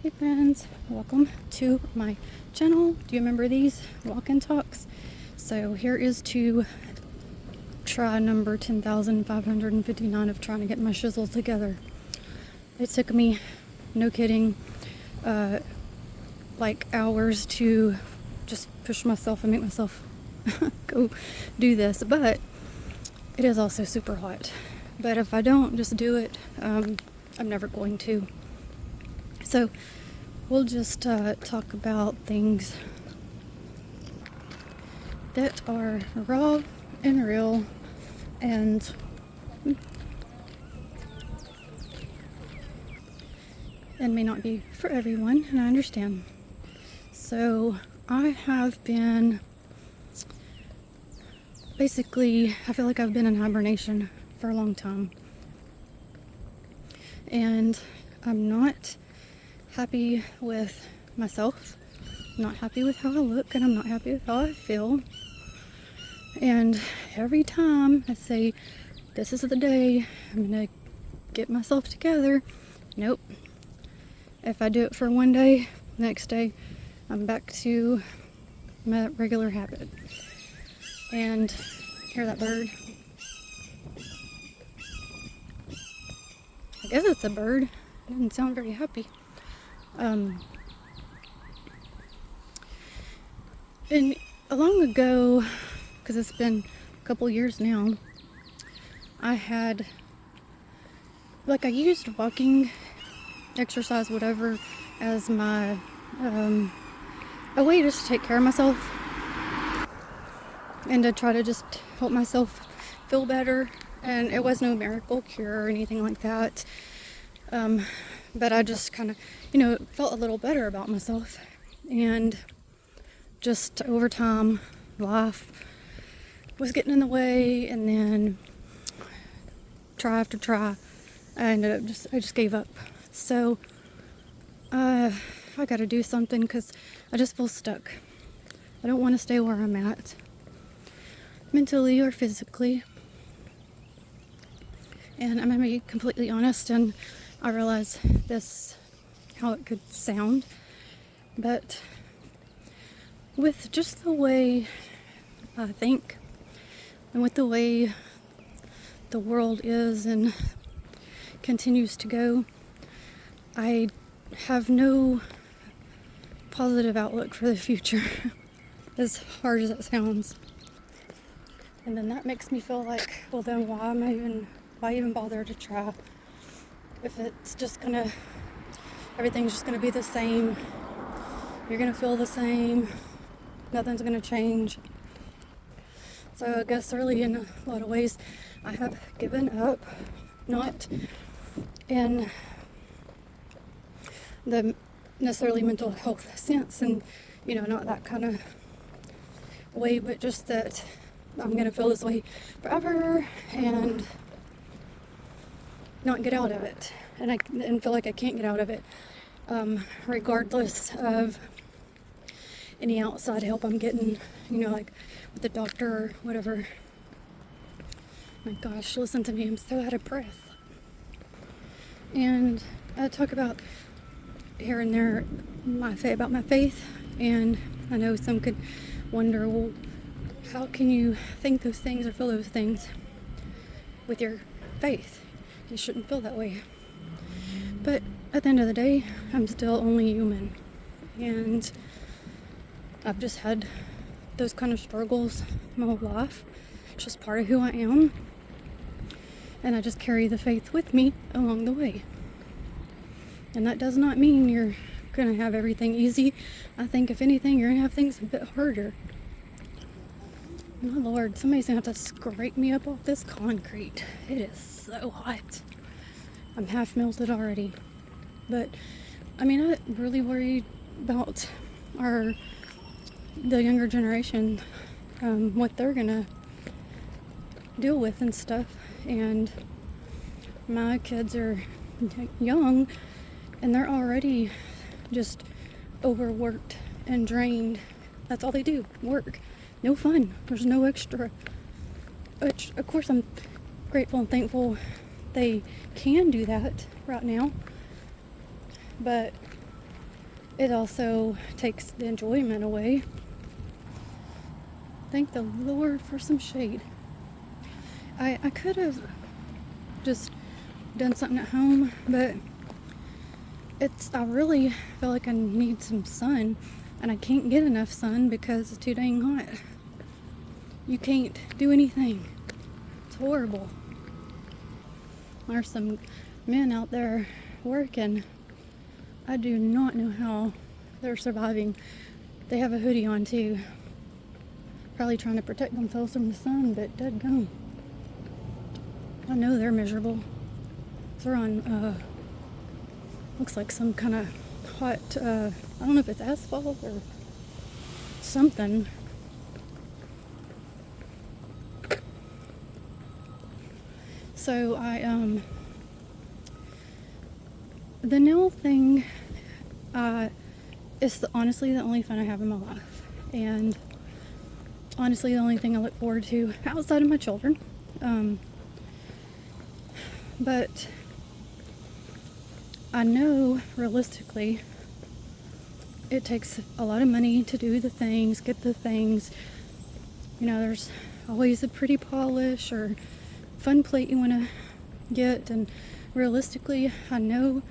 Hey friends, welcome to my channel. Do you remember these walk-in talks? So here is to try number 10,559 of trying to get my shizzle together. It took me, no kidding, like hours to just push myself and make myself go do this, but it is also super hot. But if I don't just do it, I'm never going to. So we'll just talk about things that are raw and real and may not be for everyone, and I understand. So I have been basically, I feel like I've been in hibernation for a long time, and I'm not happy with myself, I'm not happy with how I look, and I'm not happy with how I feel. And every time I say, this is the day I'm gonna get myself together, nope. If I do it for one day, next day I'm back to my regular habit. And hear that bird? I guess it's a bird. It doesn't sound very happy. And long ago, because it's been a couple years now, I had, like, I used walking, exercise, whatever, as my, a way just to take care of myself and to try to just help myself feel better. And it was no miracle cure or anything like that. But I just kind of, felt a little better about myself. And just over time, life was getting in the way, and then try after try, I just gave up. So I gotta do something because I just feel stuck. I don't want to stay where I'm at, mentally or physically. And I'm gonna be completely honest, and I realize this, how it could sound, but with just the way I think and with the way the world is and continues to go, I have no positive outlook for the future, as hard as it sounds. And then that makes me feel like, well, then why even bother to try if it's just everything's just gonna be the same, you're gonna feel the same, nothing's gonna change. So I guess really, in a lot of ways, I have given up, not in the necessarily mental health sense, and not that kind of way, but just that I'm gonna feel this way forever and not get out of it, and feel like I can't get out of it, regardless of any outside help I'm getting, like with the doctor or whatever. My gosh, listen to me, I'm so out of breath. And I talk about here and there about my faith, and I know some could wonder, well, how can you think those things or feel those things with your faith? You shouldn't feel that way. But at the end of the day, I'm still only human, and I've just had those kind of struggles my whole life. It's just part of who I am, and I just carry the faith with me along the way. And that does not mean you're gonna have everything easy. I think if anything, you're gonna have things a bit harder. My Lord, somebody's gonna have to scrape me up off this concrete. It is so hot. I'm half melted already. But I'm really worried about the younger generation, what they're gonna deal with and stuff. And my kids are young, and they're already just overworked and drained. That's all they do, work. No fun. There's no extra. Which, of course, I'm grateful and thankful they can do that right now. But it also takes the enjoyment away. Thank the Lord for some shade. I could have just done something at home, but I really feel like I need some sun, and I can't get enough sun because it's too dang hot. You can't do anything. It's horrible. There's some men out there working. I do not know how they're surviving. They have a hoodie on too. Probably trying to protect themselves from the sun, but dadgum. I know they're miserable. They're on, looks like some kind of hot, I don't know if it's asphalt or something. So the nail thing is honestly the only fun I have in my life. And honestly, the only thing I look forward to outside of my children. But I know realistically it takes a lot of money to do the things, get the things. You know, there's always a pretty polish or fun plate you want to get, and realistically I know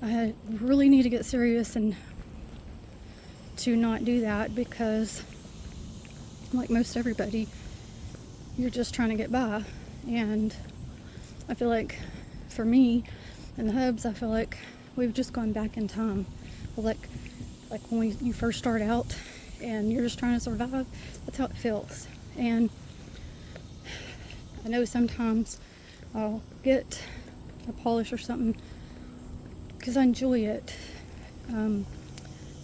I really need to get serious and to not do that, because like most everybody, you're just trying to get by. And I feel like for me and the Hubs, I feel like we've just gone back in time. Like when you first start out and you're just trying to survive, that's how it feels. And I know sometimes I'll get a polish or something because I enjoy it,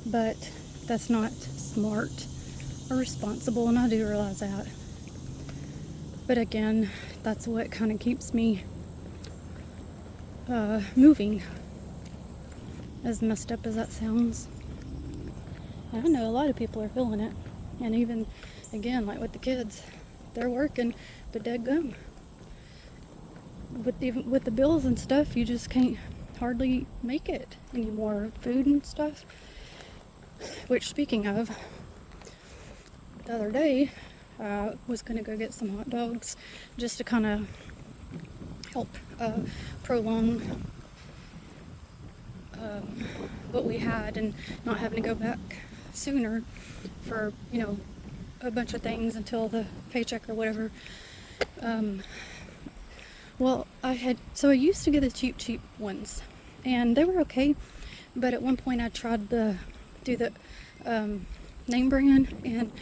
but that's not smart or responsible, and I do realize that. But again, that's what kind of keeps me moving, as messed up as that sounds. And I know a lot of people are feeling it, and even again, like with the kids, they're working, but dadgum, with the bills and stuff, you just can't hardly make it anymore. Food and stuff. Which, speaking of, the other day I was gonna go get some hot dogs just to kind of help prolong what we had, and not having to go back sooner for, you know, a bunch of things until the paycheck or whatever. Well, I used to get the cheap ones, and they were okay, but at one point I tried to do the name brand, and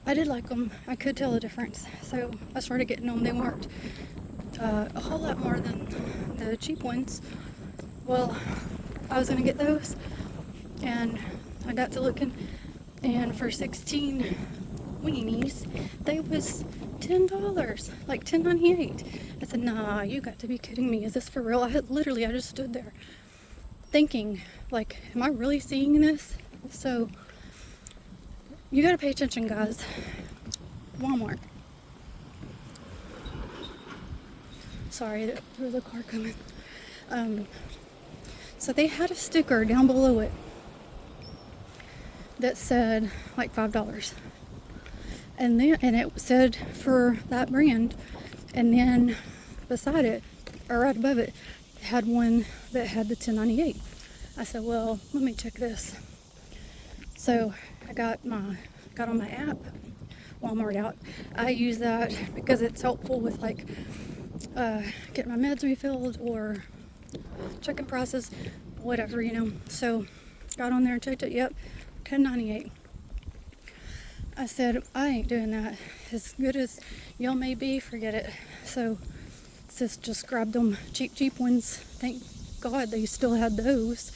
I did like them. I could tell the difference, so I started getting them. They weren't a whole lot more than the cheap ones. Well, I was gonna get those, and I got to looking, and for 16 weenies, they was $10, like $10.98. I said, nah, you got to be kidding me. Is this for real? I just stood there thinking, like, am I really seeing this? So you gotta pay attention, guys. Walmart. Sorry, there was a car coming. So they had a sticker down below it that said like $5, and it said for that brand, and then beside it, or right above it, had one that had the $10.98. I said, well, let me check this. So I got on my app, Walmart out. I use that because it's helpful with like getting my meds refilled or checking prices, whatever, you know. So got on there and checked it. Yep, $10.98. I said, I ain't doing that. As good as y'all may be, forget it. So sis just grabbed them cheap ones. Thank God they still had those.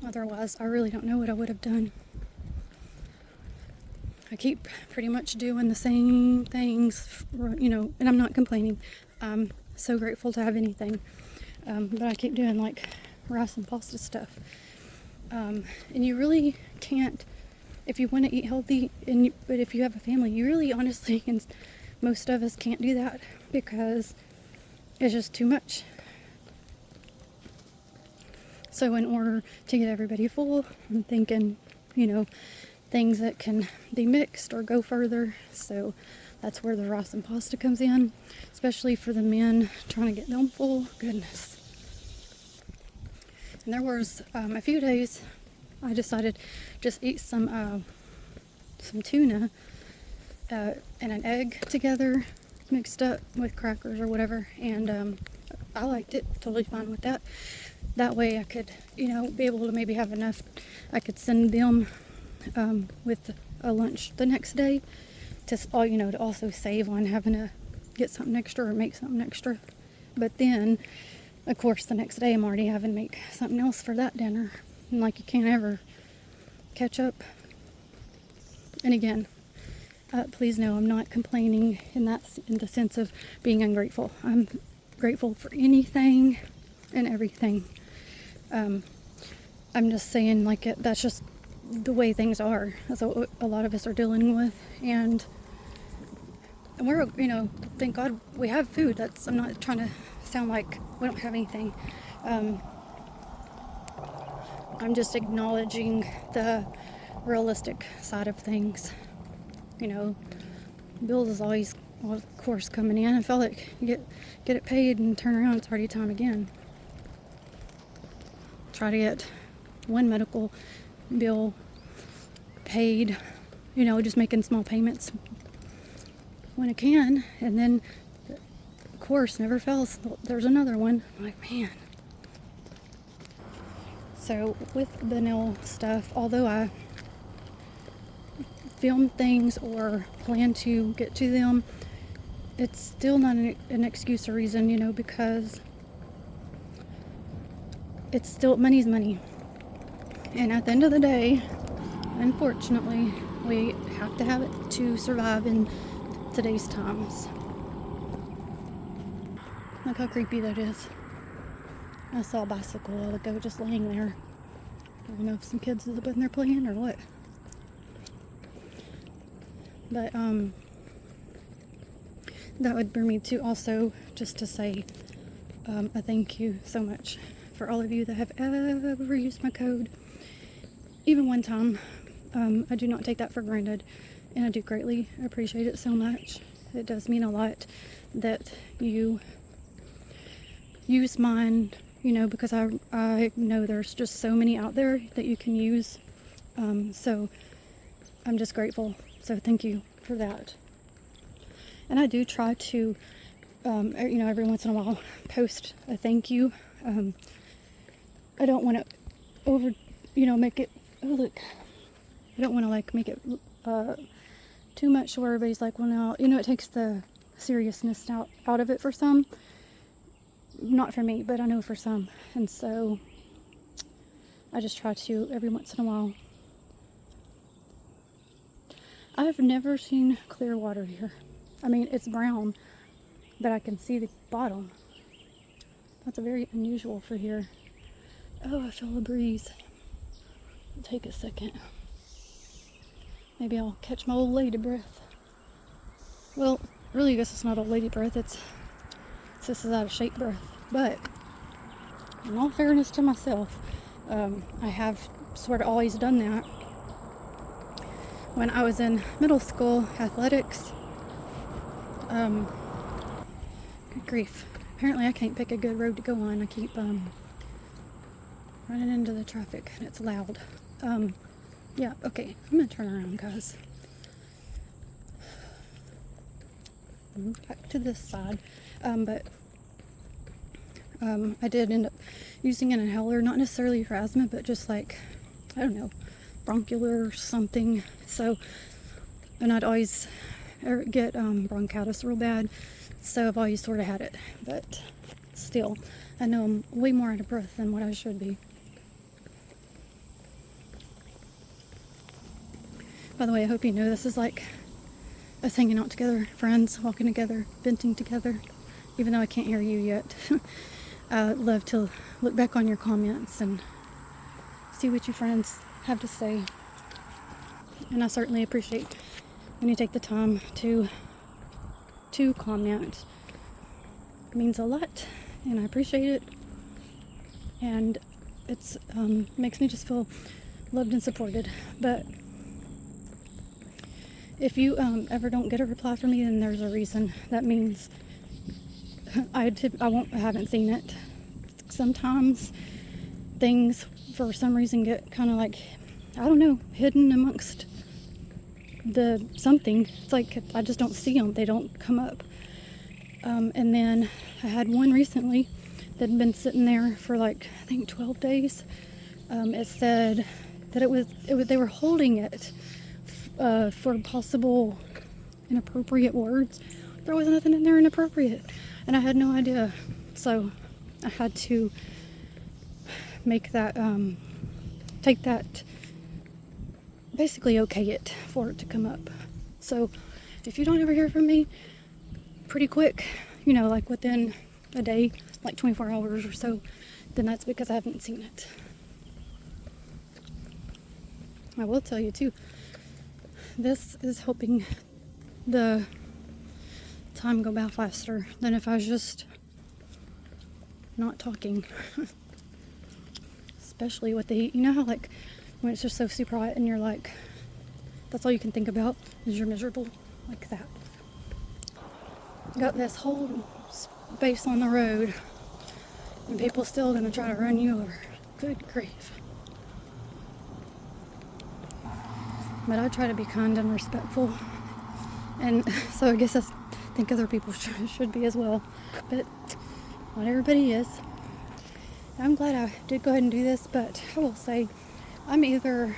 Otherwise, I really don't know what I would have done. I keep pretty much doing the same things, you know, and I'm not complaining. I'm so grateful to have anything. But I keep doing like rice and pasta stuff. And you really can't, if you want to eat healthy, but if you have a family, you really honestly most of us can't do that because it's just too much. So in order to get everybody full, I'm thinking, you know, things that can be mixed or go further. So that's where the rice and pasta comes in, especially for the men, trying to get them full. Goodness. And there was a few days I decided just eat some tuna and an egg together, mixed up with crackers or whatever, and I liked it, totally fine with that. That way I could, you know, be able to maybe have enough. I could send them with a lunch the next day to, you know, to also save on having to get something extra or make something extra. But then, of course, the next day I'm already having to make something else for that dinner. And like, you can't ever catch up. And again, please know I'm not complaining in the sense of being ungrateful. I'm grateful for anything and everything. I'm just saying, like, that's just the way things are. That's what a lot of us are dealing with, and we're, you know, thank God we have food. I'm not trying to sound like we don't have anything. I'm just acknowledging the realistic side of things. You know, bills is always, well, of course, coming in. I felt like you get it paid and turn around, it's already time again. Try to get one medical bill paid, you know, just making small payments when I can, and then, of course, never fails, there's another one. I'm like, man. So with the nail stuff, although I film things or plan to get to them, it's still not an excuse or reason, you know, because it's still, money's money. And at the end of the day, unfortunately, we have to have it to survive in today's times. Look how creepy that is. I saw a bicycle a while ago just laying there. I don't know if some kids is up in there playing or what. But that would bring me to also just to say a thank you so much for all of you that have ever used my code. Even one time. I do not take that for granted, and I do greatly appreciate it so much. It does mean a lot that you use mine, you know, because I know there's just so many out there that you can use. So I'm just grateful. So thank you for that. And I do try to, you know, every once in a while post a thank you. I don't want to you know, make it, oh look, I don't want to like make it too much where everybody's like, well, now, you know, it takes the seriousness out of it for some. Not for me, but I know for some. And so I just try to every once in a while. I've never seen clear water here. I mean, it's brown, but I can see the bottom. That's very unusual for here. Oh, I feel a breeze. It'll take a second. Maybe I'll catch my old lady breath. Well, really, I guess it's not old lady breath. It's this is out of shape breath. But in all fairness to myself, I have sort of always done that. When I was in middle school, athletics, good grief. Apparently I can't pick a good road to go on. I keep running into the traffic and it's loud. Yeah, okay, I'm gonna turn around, guys. Back to this side. I did end up using an inhaler, not necessarily for asthma, but just like, I don't know, bronchial or something. So, and I'd always get bronchitis real bad, so I've always sort of had it. But still, I know I'm way more out of breath than what I should be. By the way, I hope you know this is like us hanging out together, friends, walking together, venting together, even though I can't hear you yet. I'd love to look back on your comments and see what you friends have to say. And I certainly appreciate when you take the time to comment. It means a lot, and I appreciate it. And It's makes me just feel loved and supported. But if you ever don't get a reply from me, then there's a reason. That means I haven't seen it. Sometimes things for some reason get kind of like, I don't know, hidden amongst the something. It's like I just don't see them. They don't come up. And then I had one recently that had been sitting there for like, I think 12 days. It said that they were holding it for possible inappropriate words. There was nothing in there inappropriate, and I had no idea. So I had to make that, take that, basically okay it for it to come up. So if you don't ever hear from me pretty quick, you know, like within a day, like 24 hours or so, then that's because I haven't seen it. I will tell you too, this is helping the time go by faster than if I was just not talking. Especially with the heat. You know how like when it's just so super hot and you're like, that's all you can think about is you're miserable, like that. Got this whole space on the road and people still gonna try to run you over. Good grief. But I try to be kind and respectful, and so I guess I think other people should be as well, but not everybody is. I'm glad I did go ahead and do this, but I will say I'm either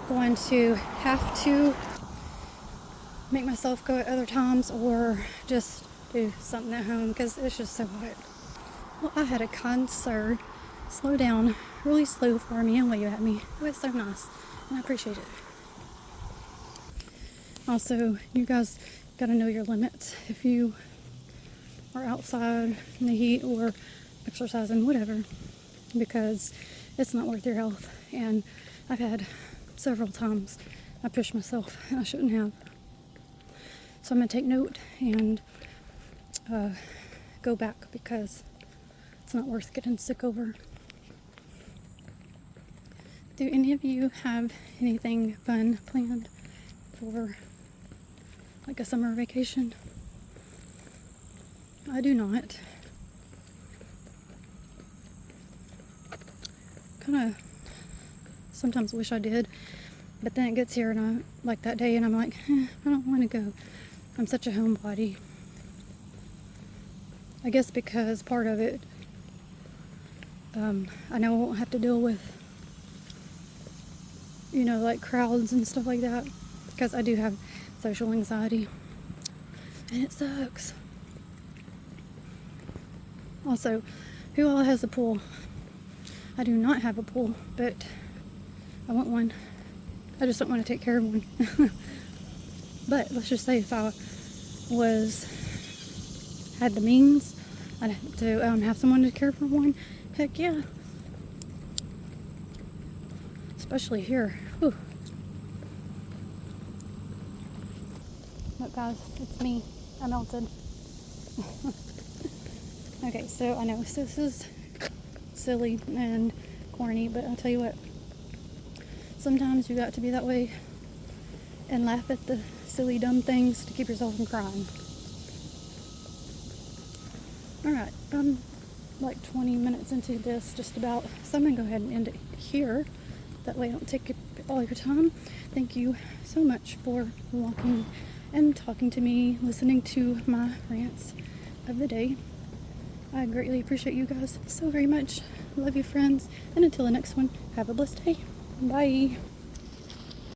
going to have to make myself go at other times or just do something at home because it's just so hot. Well, I had a kind sir slow down really slow for me and wave at me. It was so nice, and I appreciate it. Also, you guys gotta know your limits. If you are outside in the heat or exercising, whatever, because it's not worth your health. And I've had several times I pushed myself and I shouldn't have. So I'm gonna take note and go back because it's not worth getting sick over. Do any of you have anything fun planned for like a summer vacation? I do not. Kind of sometimes wish I did, but then it gets here and I like that day and I'm like, I don't want to go. I'm such a homebody. I guess because part of it, I know I won't have to deal with, you know, like crowds and stuff like that, because I do have social anxiety and it sucks. Also, who all has a pool? I do not have a pool, but I want one. I just don't want to take care of one. But let's just say if I had the means, I'd have to have someone to care for one. Heck yeah. Especially here. Whew. Look guys, it's me. I melted. Okay, so I know this is silly and corny, but I'll tell you what. Sometimes you got to be that way and laugh at the silly, dumb things to keep yourself from crying. Alright, I'm like 20 minutes into this, just about, so I'm going to go ahead and end it here. That way I don't take all your time. Thank you so much for walking and talking to me, listening to my rants of the day. I greatly appreciate you guys so very much. Love you, friends. And until the next one, have a blessed day. Bye.